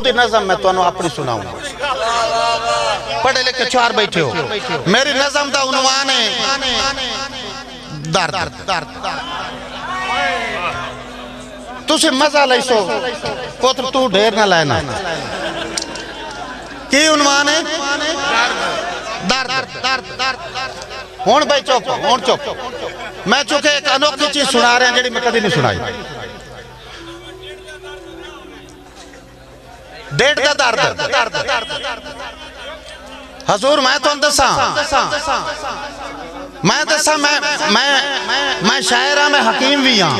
दी नज़म मैं तुहानू अपनी सुनाऊंगा। पढ़े लिखे चार बैठे हो, मेरी नज़म का उन्वान है दर्द। तुसी मजा लैसो पुत्र, तू ढेर ना लेना। की उन्वान है दर्द। हुण भाई चुप, हुण चुप। मैं चुके एक अनोखी चीज सुना रहा जी मैं कभी नहीं सुनाई। डेट का दर्द। हजूर मैं तो दसा, मैं शायर हाँ, मैं हकीम भी हाँ।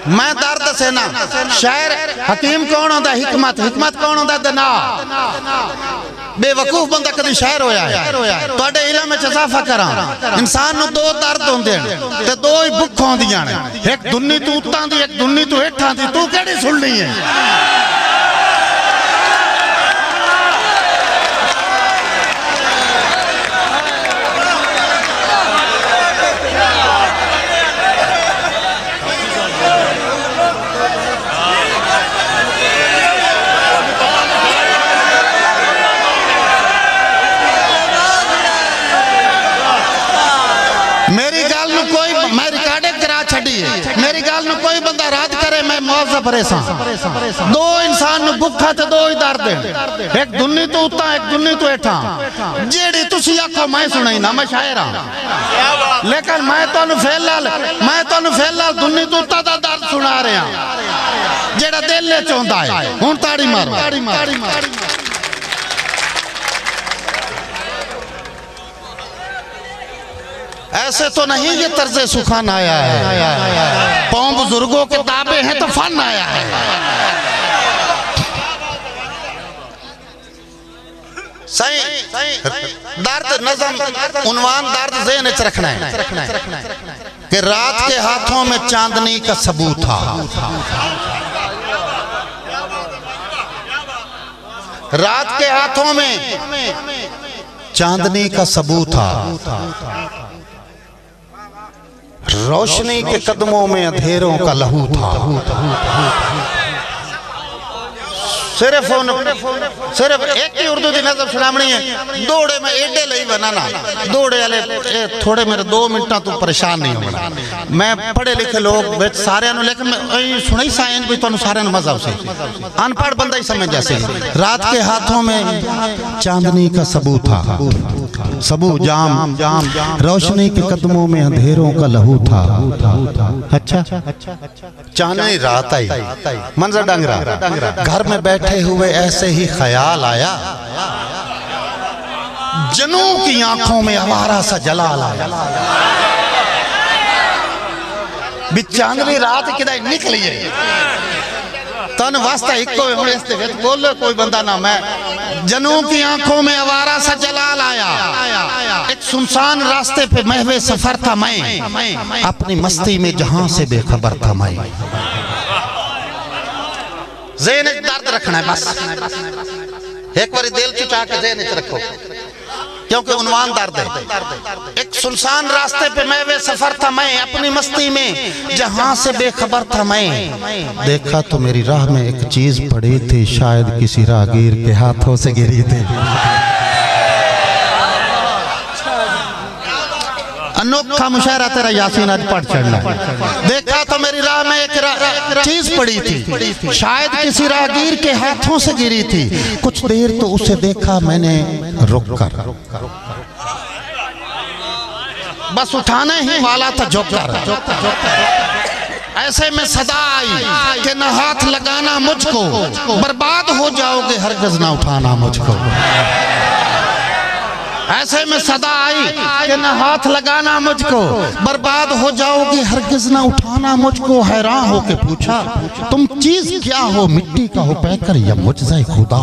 मैं दर्द से ना शायर हकीम कौन होता, हिकमत कौन होता, दना बेवकूफ बंदा कभी शायर होया है। तुहाडे इल्म में इजाफा करा, इंसान नूं दो दर्द होंदे ने ते दो ही भुख होंदियां ने, एक दुन्नी तू उत्तां दी, एक दुन्नी तू हेठां दी। तू केड़ी सुननी है? मेरी गाल न कोई बंदा राज करे, मैं मुआवजा परेशान। दो इंसान भुखा ते दो ही दर्द, एक दुन्नी तो उत्ता, एक दुन्नी तो हेठा। जेड़ी तुसी आखो मैं सुनाई ना, मैं शायर हां, लेकिन मैं तुहानू फिलहाल दुन्नी तो उत्ता दा दर्द सुना रहा जेड़ा दिल च होंदा है। हुण ताड़ी मारो। ऐसे तो नहीं ये तर्ज़े सुखान आया है, कौम बुजुर्गों के दावे हैं तो फन आया है। सही दर्द नज़म उन्वान दर्द ज़हन च रखना है कि रात के हाथों में चांदनी का सबूत था। रात के हाथों में चांदनी का सबूत था, रोशनी के कदमों में अंधेरों का लहू था। सिर्फ एक ही उर्दू की नज़म सुनावनी है। दौड़े में एडे लई बनाना, दौड़े वाले थोड़े मेरे 2 मिनटा तो परेशान नहीं होना। मैं पढ़े लिखे लोग बिच सारे, लेकिन मैं सुनाई साइन भी तुहानू सारे मजा उसे अनपढ़ बंदा ही समझ जैसे। रात के हाथों में चांदनी का सबूत था, सबूत जाम, रोशनी के कदमों में अंधेरों का लहू था। अच्छा चांदनी रात आई, मंजर डंगरा, घर में बैठे हुए ऐसे ही ख्याल आया, जनों की आंखों में आवारा सा जलाल आया। भी चांदनी रात किदा निकली है, तन वास्ता इको बोले कोई बंदा ना। मैं जनों की आंखों में आवारा सा जलाल आया, एक सुनसान रास्ते पे महवे सफर था मैं, अपनी मस्ती में जहां से बेखबर था मैं। ज़हन में दर्द रखना है बस, एक बार दिल चुचा के ज़हन में रखो, क्योंकि उन्वान दर्द है। एक सुनसान रास्ते पे मैं वे सफर था मैं, अपनी मस्ती में जहां से बेखबर था मैं। देखा तो मेरी राह में एक चीज पड़ी थी, शायद किसी राहगीर के हाथों से गिरी थी। अनोखा मुशायरा तेरा यासीन आज पढ़ चढ़ना। देखा तो मेरी राह में एक चीज पड़ी थी, शायद किसी राहगीर के हाथों से गिरी थी। कुछ देर तो उसे देखा मैंने रुक कर, बस उठाने ही वाला था जोकर। ऐसे में सदा आई कि न हाथ लगाना मुझको, बर्बाद हो जाओगे हरगिज़ ना उठाना मुझको। ऐसे में सदा आई कि न हाथ लगाना मुझको, बर्बाद हो जाओगी हरगिज़ ना उठाना मुझको। हैरान हो के पूछा तुम चीज क्या हो, मिट्टी का हो पैकर या मुझसे खुदा।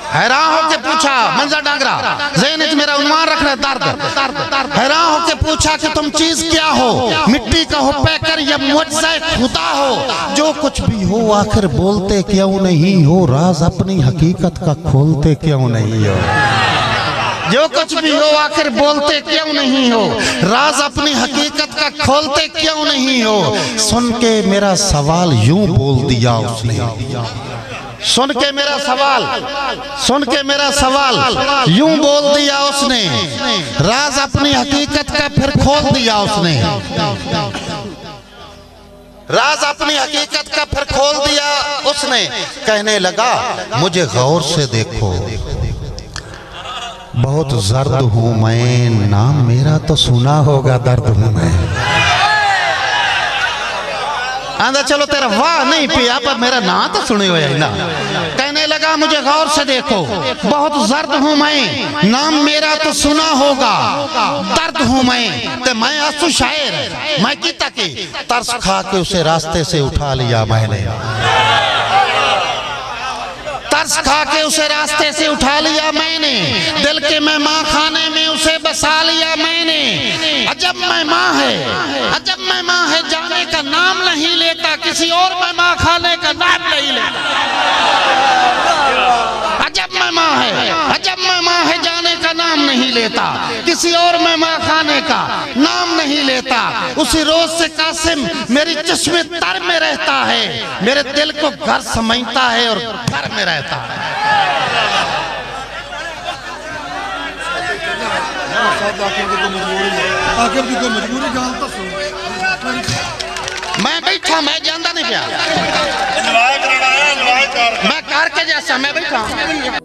हैरान हो के पूछा, मंजर डांगरा ज़हन में मेरा उन्वान रख रहे दर्द। हैरान हो के पूछा कि तुम चीज क्या हो, मिट्टी का हो पैकर या मुझसे खुदा हो। जो कुछ भी हो आखिर बोलते क्यों नहीं हो, राज अपनी हकीकत का खोलते क्यों नहीं हो। जो कुछ भी हो आखिर बोलते क्यों नहीं हो, राज अपनी हकीकत का खोलते क्यों नहीं हो। सुन के मेरा सवाल यूं बोल दिया उसने, सुन के मेरा सवाल यूं बोल दिया उसने, राज अपनी हकीकत का फिर खोल दिया उसने, राज अपनी हकीकत का फिर खोल दिया उसने। कहने लगा मुझे गौर से देखो, बहुत जर्द हूं मैं, नाम मेरा तो सुना होगा, दर्द हूं मैं। आंदा चलो तेरा वाह नहीं पिया पर मेरा नाम तो सुने हुए ना। कहने लगा मुझे गौर से देखो, बहुत जर्द हूं मैं, नाम मेरा तो सुना होगा, दर्द हूं मैं। ते मैं आंसू शायर मैं की तकी, तरस खा के उसे रास्ते से उठा लिया मैंने, तरस खा के उसे रास्ते से उठा लिया मैंने, दिल के मेहमान खाने में उसे बसा लिया मैंने। अजब मेहमान है, अजब मेहमान है, जाने का नाम नहीं लेता, किसी और मेहमान खाने का नाम नहीं लेता। अजब मेहमान है, अजब मेहमान है, जाने का नाम नहीं लेता, किसी और मेहमान खाने का नाम नहीं लेता। उसी रोज से कासिम मेरी चश्मे तर में रहता है, मेरे दिल को घर समझता है और घर में रहता है। मैं बैठा, मैं जानता नहीं क्या, मैं कार के जैसा मैं बैठा।